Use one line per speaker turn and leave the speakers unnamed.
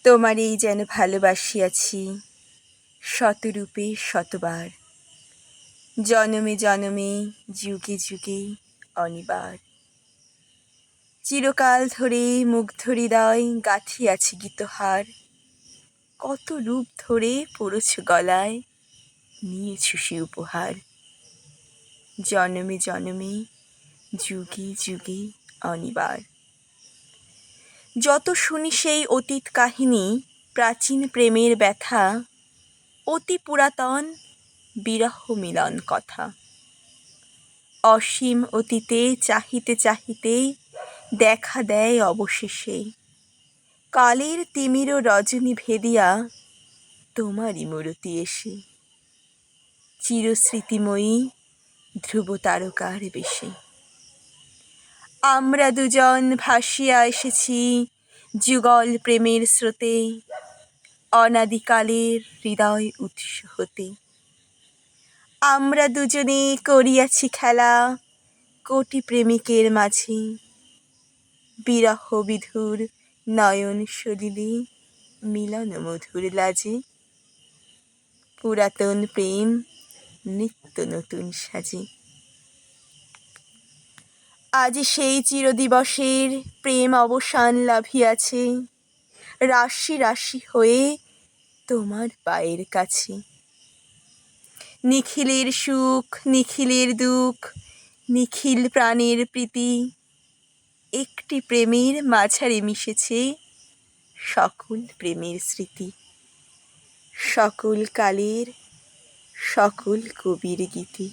তোমারই যেন ভালোবাসিয়াছি শতরূপে শতবার, জনমে জনমে যুগে যুগে অনিবার। চিরকাল ধরে মুগ্ধ হৃদয় গাঁথিয়াছি গীতহার, কত রূপ ধরে পড়েছ গলায়, নিয়েছ সে উপহার। জনমে জনমে যুগে যুগে অনিবার। যত শুনি সেই অতীত কাহিনী, প্রাচীন প্রেমের ব্যথা, অতি পুরাতন বিরহ মিলন কথা। অসীম অতীতে চাহিতে চাহিতে দেখা দেয় অবশেষে, কালের তিমির রজনী ভেদিয়া তোমারই মূরতি এসে, চিরস্মৃতিময়ী ধ্রুব তারকার বেশে। আমরা দুজন ভাসিয়া এসেছি যুগল প্রেমের স্রোতে, অনাদিকালের হৃদয় উৎস হতে। আমরা দুজনে করিয়াছি খেলা কোটি প্রেমিকের মাঝে, বিরহ বিধুর নয়ন সলিলে মিলন মধুর লাজে। পুরাতন প্রেম নিত্য নতুন সাজে। আজ সেই চিরদিবসের প্রেম অবসান লাভিয়াছে, রাশি রাশি হয়ে তোমার পায়ের কাছে। নিখিলের সুখ নিখিলের দুঃখ, নিখিল প্রাণের প্রীতি, একটি প্রেমের মাঝারে মিশেছে সকল প্রেমের স্মৃতি। সকল কালের সকল কবির গীতি।